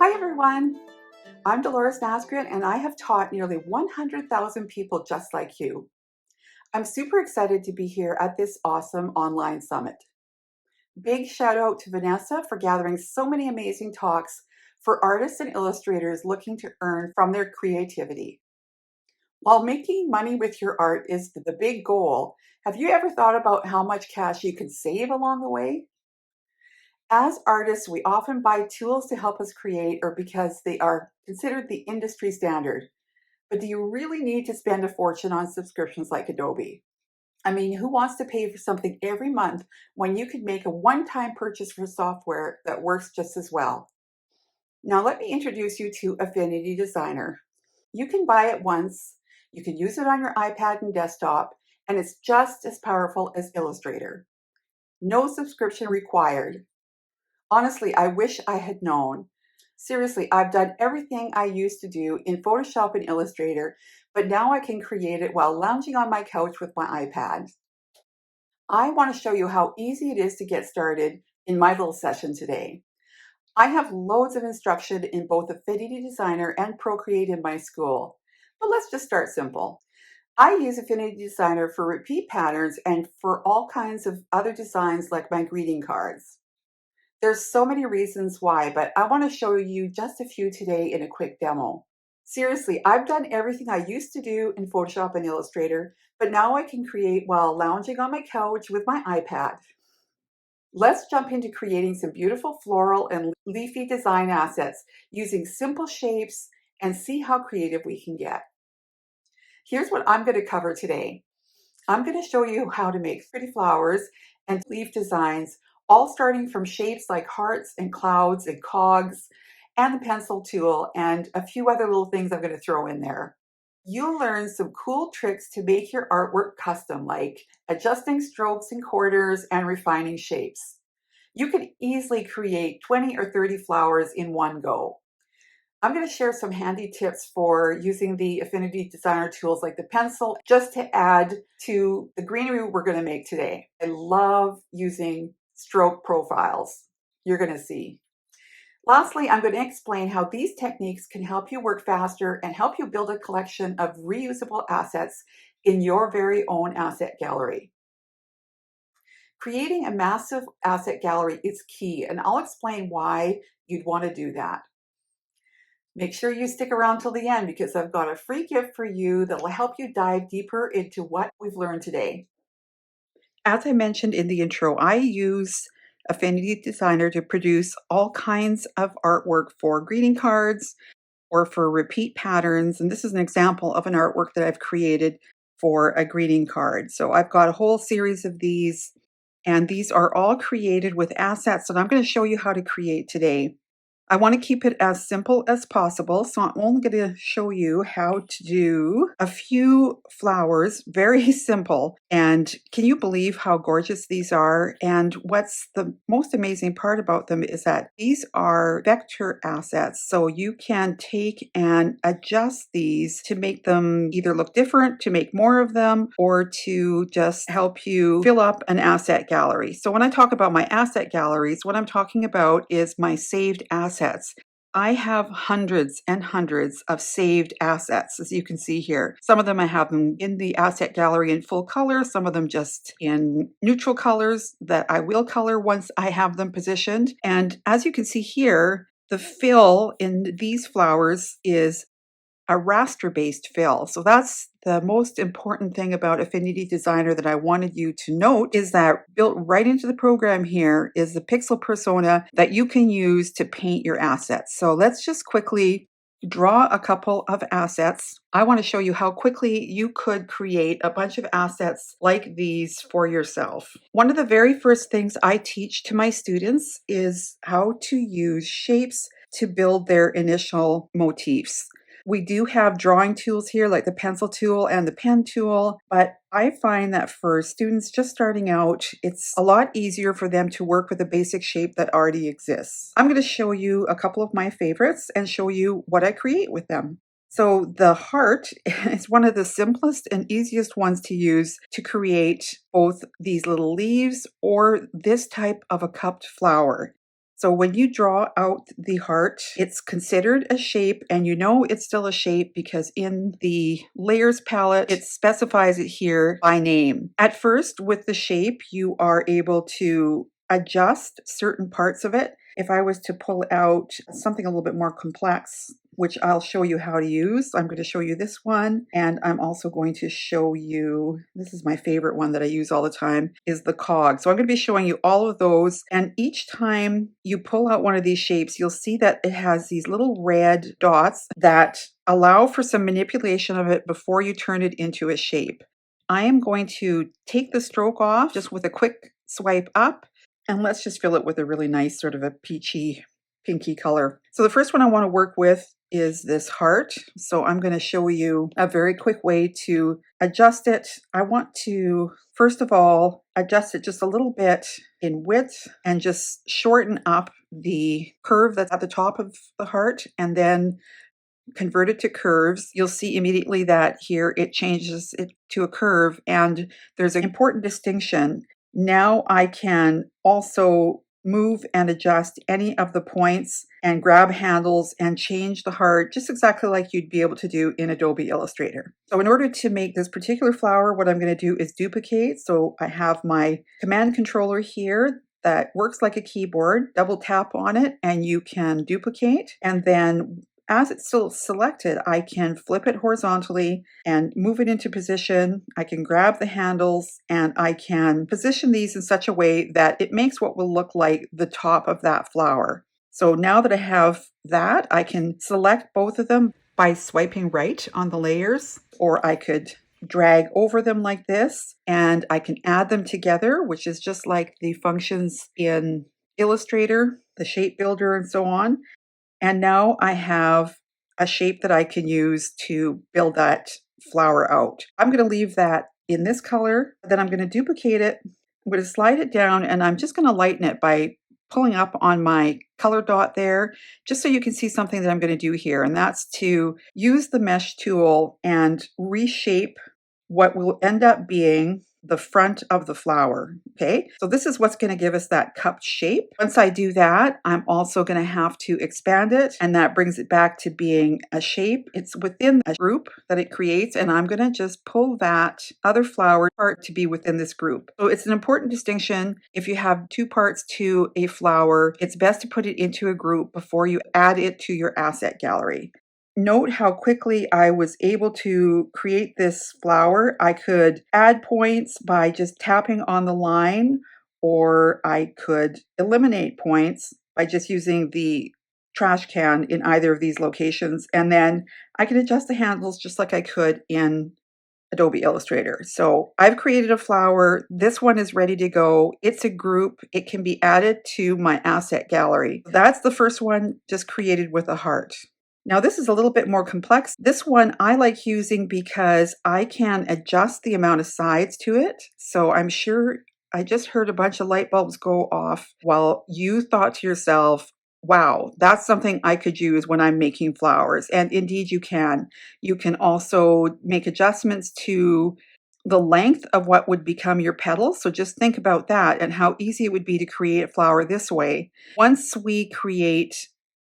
Hi everyone, I'm Dolores Nasgren and I have taught nearly 100,000 people just like you. I'm super excited to be here at this awesome online summit. Big shout out to Vanessa for gathering so many amazing talks for artists and illustrators looking to earn from their creativity. While making money with your art is the big goal, have you ever thought about how much cash you can save along the way? As artists, we often buy tools to help us create or because they are considered the industry standard. But do you really need to spend a fortune on subscriptions like Adobe? I mean, who wants to pay for something every month when you could make a one time purchase for software that works just as well? Now, let me introduce you to Affinity Designer. You can buy it once, you can use it on your iPad and desktop, and it's just as powerful as Illustrator. No subscription required. Honestly, I wish I had known. Seriously, I've done everything I used to do in Photoshop and Illustrator, but now I can create it while lounging on my couch with my iPad. I want to show you how easy it is to get started in my little session today. I have loads of instruction in both Affinity Designer and Procreate in my school, but let's just start simple. I use Affinity Designer for repeat patterns and for all kinds of other designs like my greeting cards. There's so many reasons why, but I want to show you just a few today in a quick demo. Seriously, I've done everything I used to do in Photoshop and Illustrator, but now I can create while lounging on my couch with my iPad. Let's jump into creating some beautiful floral and leafy design assets using simple shapes and see how creative we can get. Here's what I'm going to cover today. I'm going to show you how to make pretty flowers and leaf designs, all starting from shapes like hearts and clouds and cogs and the pencil tool and a few other little things I'm going to throw in there. You'll learn some cool tricks to make your artwork custom, like adjusting strokes and quarters and refining shapes. You can easily create 20 or 30 flowers in one go. I'm going to share some handy tips for using the Affinity Designer tools like the pencil just to add to the greenery we're going to make today. I love using stroke profiles. You're going to see. Lastly, I'm going to explain how these techniques can help you work faster and help you build a collection of reusable assets in your very own asset gallery. Creating a massive asset gallery is key, and I'll explain why you'd want to do that. Make sure you stick around till the end because I've got a free gift for you that will help you dive deeper into what we've learned today. As I mentioned in the intro, I use Affinity Designer to produce all kinds of artwork for greeting cards or for repeat patterns. And this is an example of an artwork that I've created for a greeting card. So I've got a whole series of these, and these are all created with assets that I'm going to show you how to create today. I want to keep it as simple as possible, so I'm only going to show you how to do a few flowers, very simple. And can you believe how gorgeous these are? And what's the most amazing part about them is that these are vector assets, so you can take and adjust these to make them either look different, to make more of them, or to just help you fill up an asset gallery. So when I talk about my asset galleries, what I'm talking about is my saved assets. I have hundreds and hundreds of saved assets, as you can see here. Some of them I have them in the asset gallery in full color, some of them just in neutral colors that I will color once I have them positioned. And as you can see here, the fill in these flowers is a raster-based fill. So that's the most important thing about Affinity Designer that I wanted you to note is that built right into the program here is the pixel persona that you can use to paint your assets. So let's just quickly draw a couple of assets. I want to show you how quickly you could create a bunch of assets like these for yourself. One of the very first things I teach to my students is how to use shapes to build their initial motifs. We do have drawing tools here like the pencil tool and the pen tool, but I find that for students just starting out, it's a lot easier for them to work with a basic shape that already exists. I'm going to show you a couple of my favorites and show you what I create with them. So the heart is one of the simplest and easiest ones to use to create both these little leaves or this type of a cupped flower. So when you draw out the heart, it's considered a shape, and you know it's still a shape because in the layers palette, it specifies it here by name. At first, with the shape, you are able to adjust certain parts of it. If I was to pull out something a little bit more complex, which I'll show you how to use. I'm going to show you this one, and I'm also going to show you, this is my favorite one that I use all the time, is the cog. So I'm going to be showing you all of those, and each time you pull out one of these shapes, you'll see that it has these little red dots that allow for some manipulation of it before you turn it into a shape. I am going to take the stroke off just with a quick swipe up, and let's just fill it with a really nice sort of a peachy, pinky color. So the first one I want to work with is this heart. So I'm going to show you a very quick way to adjust it. I want to, first of all, adjust it just a little bit in width and just shorten up the curve that's at the top of the heart, and then convert it to curves. You'll see immediately that here it changes it to a curve, and there's an important distinction. Now I can also move and adjust any of the points and grab handles and change the heart just exactly like you'd be able to do in Adobe Illustrator. So in order to make this particular flower, what I'm going to do is duplicate. So I have my command controller here that works like a keyboard. Double tap on it and you can duplicate, and then as it's still selected, I can flip it horizontally and move it into position. I can grab the handles and I can position these in such a way that it makes what will look like the top of that flower. So now that I have that, I can select both of them by swiping right on the layers, or I could drag over them like this, and I can add them together, which is just like the functions in Illustrator, the shape builder, and so on. And now I have a shape that I can use to build that flower out. I'm going to leave that in this color, then I'm going to duplicate it. I'm going to slide it down, and I'm just going to lighten it by pulling up on my color dot there, just so you can see something that I'm going to do here. And that's to use the mesh tool and reshape what will end up being the front of the flower. Okay, so this is what's going to give us that cupped shape. Once I do that, I'm also going to have to expand it, and that brings it back to being a shape. It's within a group that it creates, and I'm going to just pull that other flower part to be within this group. So it's an important distinction. If you have two parts to a flower, it's best to put it into a group before you add it to your asset gallery. Note how quickly I was able to create this flower. I could add points by just tapping on the line, or I could eliminate points by just using the trash can in either of these locations. And then I can adjust the handles just like I could in Adobe Illustrator. So I've created a flower. This one is ready to go. It's a group. It can be added to my asset gallery. That's the first one, just created with a heart. Now this is a little bit more complex. This one I like using because I can adjust the amount of sides to it. So I'm sure I just heard a bunch of light bulbs go off while you thought to yourself, wow, that's something I could use when I'm making flowers. And indeed you can. You can also make adjustments to the length of what would become your petals. So just think about that and how easy it would be to create a flower this way. Once we create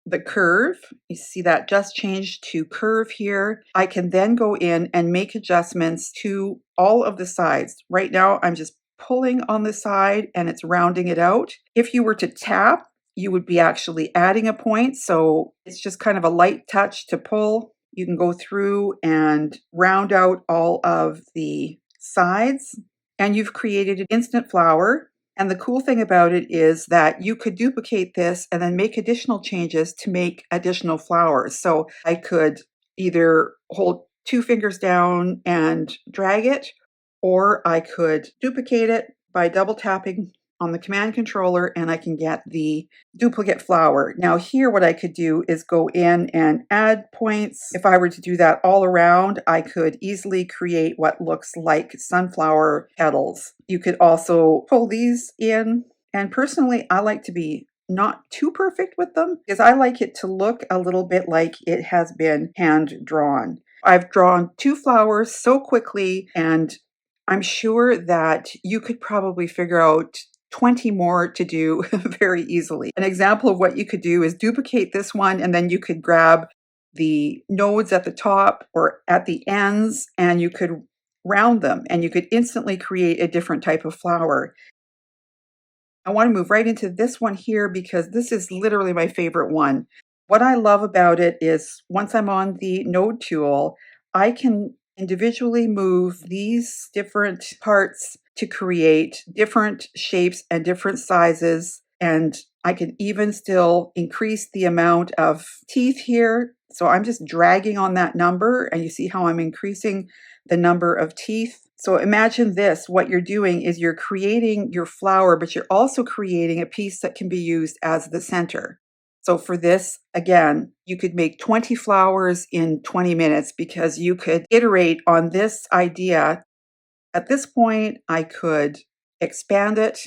the curve, you see that just changed to curve here. I can then go in and make adjustments to all of the sides. Right now, I'm just pulling on the side and it's rounding it out. If you were to tap, you would be actually adding a point. So it's just kind of a light touch to pull. You can go through and round out all of the sides, and you've created an instant flower. And the cool thing about it is that you could duplicate this and then make additional changes to make additional flowers. So I could either hold two fingers down and drag it, or I could duplicate it by double tapping on the command controller, and I can get the duplicate flower. Now here what I could do is go in and add points. If I were to do that all around, I could easily create what looks like sunflower petals. You could also pull these in, and personally I like to be not too perfect with them because I like it to look a little bit like it has been hand drawn. I've drawn two flowers so quickly, and I'm sure that you could probably figure out 20 more to do very easily. An example of what you could do is duplicate this one, and then you could grab the nodes at the top or at the ends, and you could round them, and you could instantly create a different type of flower. I want to move right into this one here because this is literally my favorite one. What I love about it is once I'm on the node tool, I can individually move these different parts to create different shapes and different sizes. And I can even still increase the amount of teeth here. So I'm just dragging on that number, and you see how I'm increasing the number of teeth. So imagine this, what you're doing is you're creating your flower, but you're also creating a piece that can be used as the center. So for this, again, you could make 20 flowers in 20 minutes because you could iterate on this idea. At this point, I could expand it.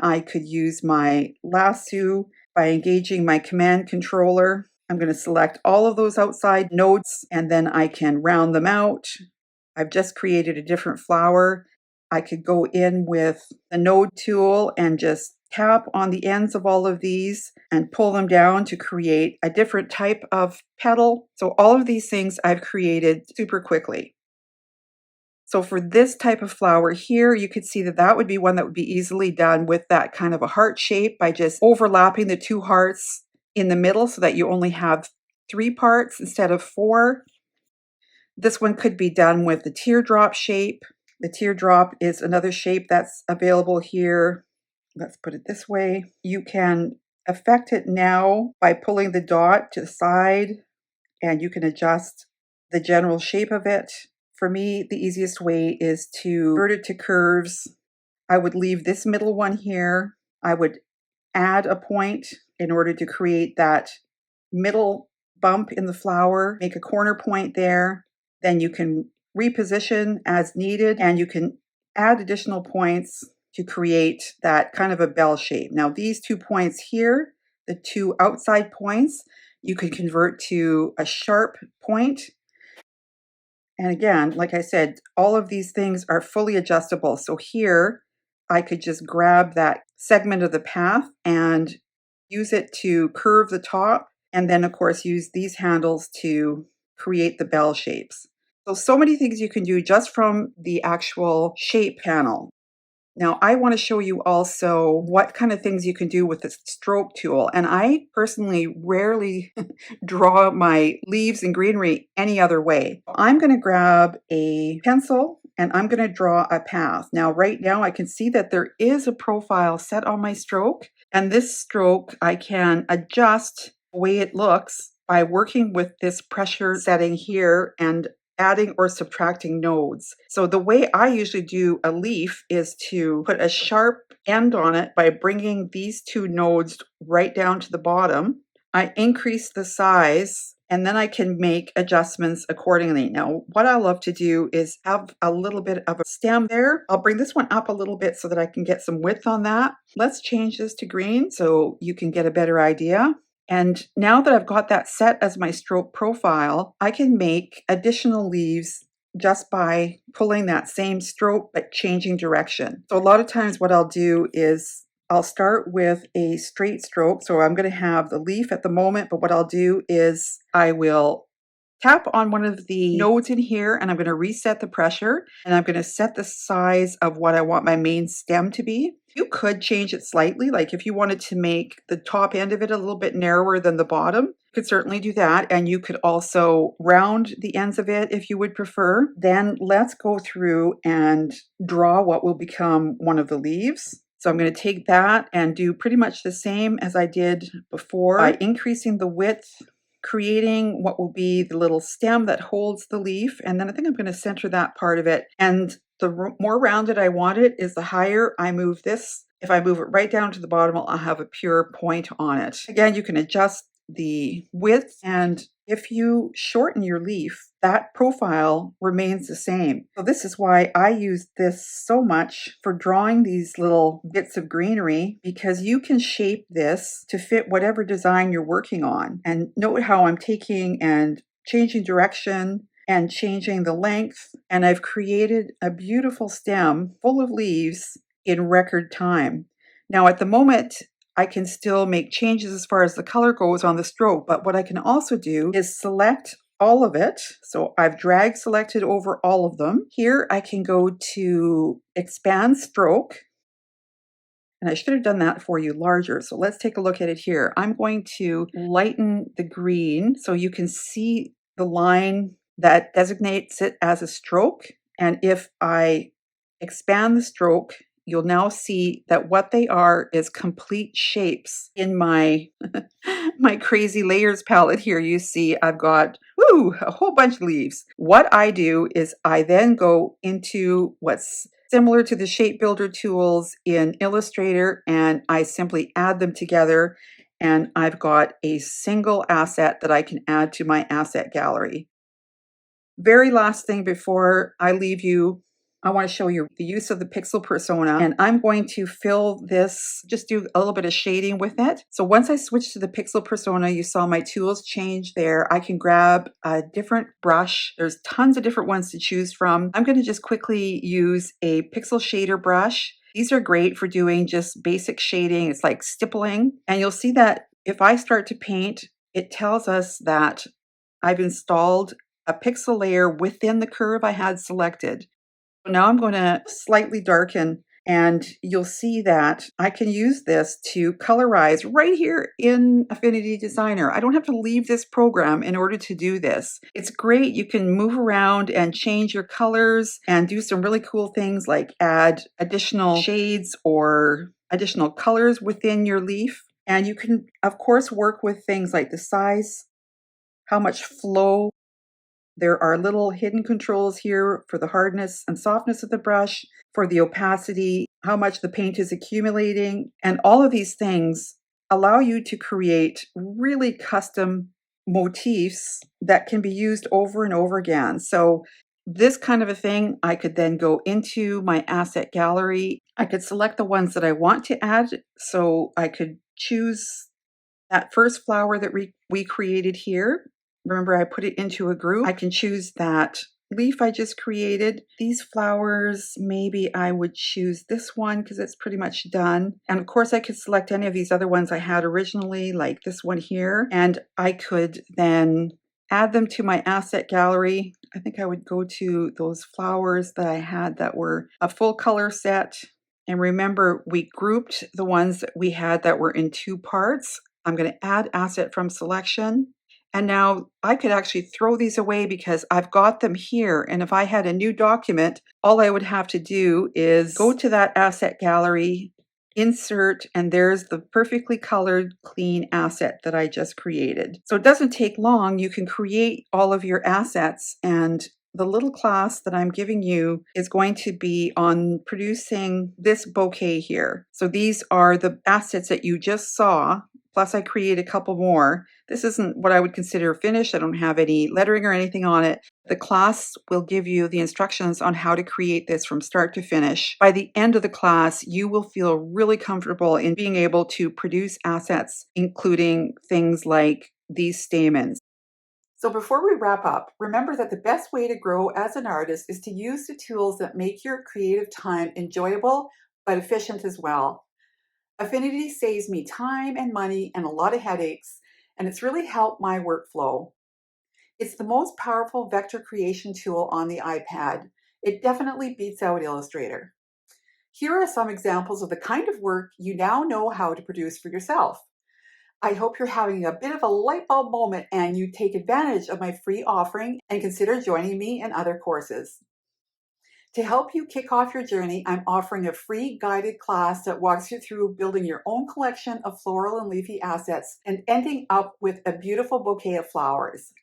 I could use my lasso by engaging my command controller. I'm going to select all of those outside nodes, and then I can round them out. I've just created a different flower. I could go in with the node tool and just tap on the ends of all of these and pull them down to create a different type of petal. So all of these things I've created super quickly. So for this type of flower here, you could see that that would be one that would be easily done with that kind of a heart shape by just overlapping the two hearts in the middle so that you only have 3 parts instead of 4. This one could be done with the teardrop shape. The teardrop is another shape that's available here. Let's put it this way. You can affect it now by pulling the dot to the side, and you can adjust the general shape of it. For me, the easiest way is to convert it to curves. I would leave this middle one here. I would add a point in order to create that middle bump in the flower, make a corner point there. Then you can reposition as needed, and you can add additional points to create that kind of a bell shape. Now these 2 points here, the 2 outside points, you could convert to a sharp point. And again, like I said, all of these things are fully adjustable. So here, I could just grab that segment of the path and use it to curve the top, and then of course use these handles to create the bell shapes. So many things you can do just from the actual shape panel. Now, I want to show you also what kind of things you can do with the stroke tool. And I personally rarely draw my leaves and greenery any other way. I'm going to grab a pencil and I'm going to draw a path. Now, right now, I can see that there is a profile set on my stroke. And this stroke, I can adjust the way it looks by working with this pressure setting here and adding or subtracting nodes. So the way I usually do a leaf is to put a sharp end on it by bringing these 2 nodes right down to the bottom. I increase the size, and then I can make adjustments accordingly. Now, what I love to do is have a little bit of a stem there. I'll bring this one up a little bit so that I can get some width on that. Let's change this to green so you can get a better idea. And now that I've got that set as my stroke profile, I can make additional leaves just by pulling that same stroke but changing direction. So a lot of times what I'll do is I'll start with a straight stroke. So I'm going to have the leaf at the moment, but what I'll do is I will tap on one of the nodes in here and I'm going to reset the pressure, and I'm going to set the size of what I want my main stem to be. You could change it slightly, like if you wanted to make the top end of it a little bit narrower than the bottom, you could certainly do that. And you could also round the ends of it if you would prefer. Then let's go through and draw what will become one of the leaves. So I'm going to take that and do pretty much the same as I did before by increasing the width, creating what will be the little stem that holds the leaf. And then I think I'm going to center that part of it. And the more rounded I want it is the higher I move this. If I move it right down to the bottom, I'll have a pure point on it. Again, you can adjust the width, and if you shorten your leaf, that profile remains the same. So this is why I use this so much for drawing these little bits of greenery, because you can shape this to fit whatever design you're working on. And note how I'm taking and changing direction and changing the length, and I've created a beautiful stem full of leaves in record time. Now at the moment, I can still make changes as far as the color goes on the stroke, but what I can also do is select all of it. So I've drag selected over all of them. Here I can go to expand stroke, and I should have done that for you larger. So let's take a look at it here. I'm going to lighten the green so you can see the line that designates it as a stroke. And if I expand the stroke, you'll now see that what they are is complete shapes in my my crazy layers palette here. You see I've got a whole bunch of leaves. What I do is I then go into what's similar to the shape builder tools in Illustrator, and I simply add them together, and I've got a single asset that I can add to my asset gallery. Very last thing before I leave you, I want to show you the use of the pixel persona, and I'm going to fill this, just do a little bit of shading with it. So once I switch to the pixel persona, you saw my tools change there. I can grab a different brush. There's tons of different ones to choose from. I'm going to just quickly use a pixel shader brush. These are great for doing just basic shading. It's like stippling. And you'll see that if I start to paint, it tells us that I've installed a pixel layer within the curve I had selected. So now I'm going to slightly darken, and you'll see that I can use this to colorize right here in Affinity Designer. I don't have to leave this program in order to do this. It's great. You can move around and change your colors and do some really cool things like add additional shades or additional colors within your leaf. And you can, of course, work with things like the size, how much flow. There are little hidden controls here for the hardness and softness of the brush, for the opacity, how much the paint is accumulating, and all of these things allow you to create really custom motifs that can be used over and over again. So this kind of a thing, I could then go into my asset gallery. I could select the ones that I want to add. So I could choose that first flower that we created here. Remember, I put it into a group. I can choose that leaf I just created. These flowers, maybe I would choose this one because it's pretty much done. And of course, I could select any of these other ones I had originally, like this one here. And I could then add them to my asset gallery. I think I would go to those flowers that I had that were a full color set. And remember, we grouped the ones that we had that were in two parts. I'm going to add asset from selection. And now I could actually throw these away because I've got them here. And if I had a new document, all I would have to do is go to that asset gallery, insert, and there's the perfectly colored, clean asset that I just created. So it doesn't take long. You can create all of your assets, and the little class that I'm giving you is going to be on producing this bouquet here. So these are the assets that you just saw. Plus I created a couple more. This isn't what I would consider finished. I don't have any lettering or anything on it. The class will give you the instructions on how to create this from start to finish. By the end of the class, you will feel really comfortable in being able to produce assets, including things like these stamens. So before we wrap up, remember that the best way to grow as an artist is to use the tools that make your creative time enjoyable, but efficient as well. Affinity saves me time and money and a lot of headaches, and it's really helped my workflow. It's the most powerful vector creation tool on the iPad. It definitely beats out Illustrator. Here are some examples of the kind of work you now know how to produce for yourself. I hope you're having a bit of a light bulb moment and you take advantage of my free offering and consider joining me in other courses. To help you kick off your journey, I'm offering a free guided class that walks you through building your own collection of floral and leafy assets and ending up with a beautiful bouquet of flowers.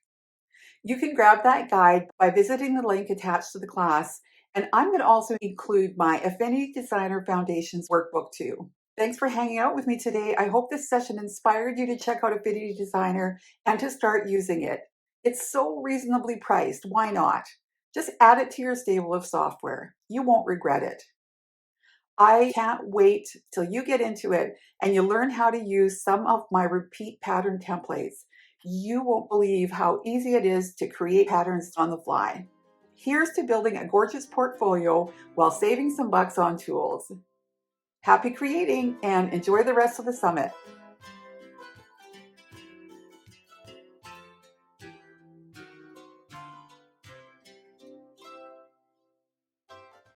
You can grab that guide by visiting the link attached to the class, and I'm going to also include my Affinity Designer Foundations workbook too. Thanks for hanging out with me today. I hope this session inspired you to check out Affinity Designer and to start using it. It's so reasonably priced. Why not? Just add it to your stable of software. You won't regret it. I can't wait till you get into it and you learn how to use some of my repeat pattern templates. You won't believe how easy it is to create patterns on the fly. Here's to building a gorgeous portfolio while saving some bucks on tools. Happy creating and enjoy the rest of the summit.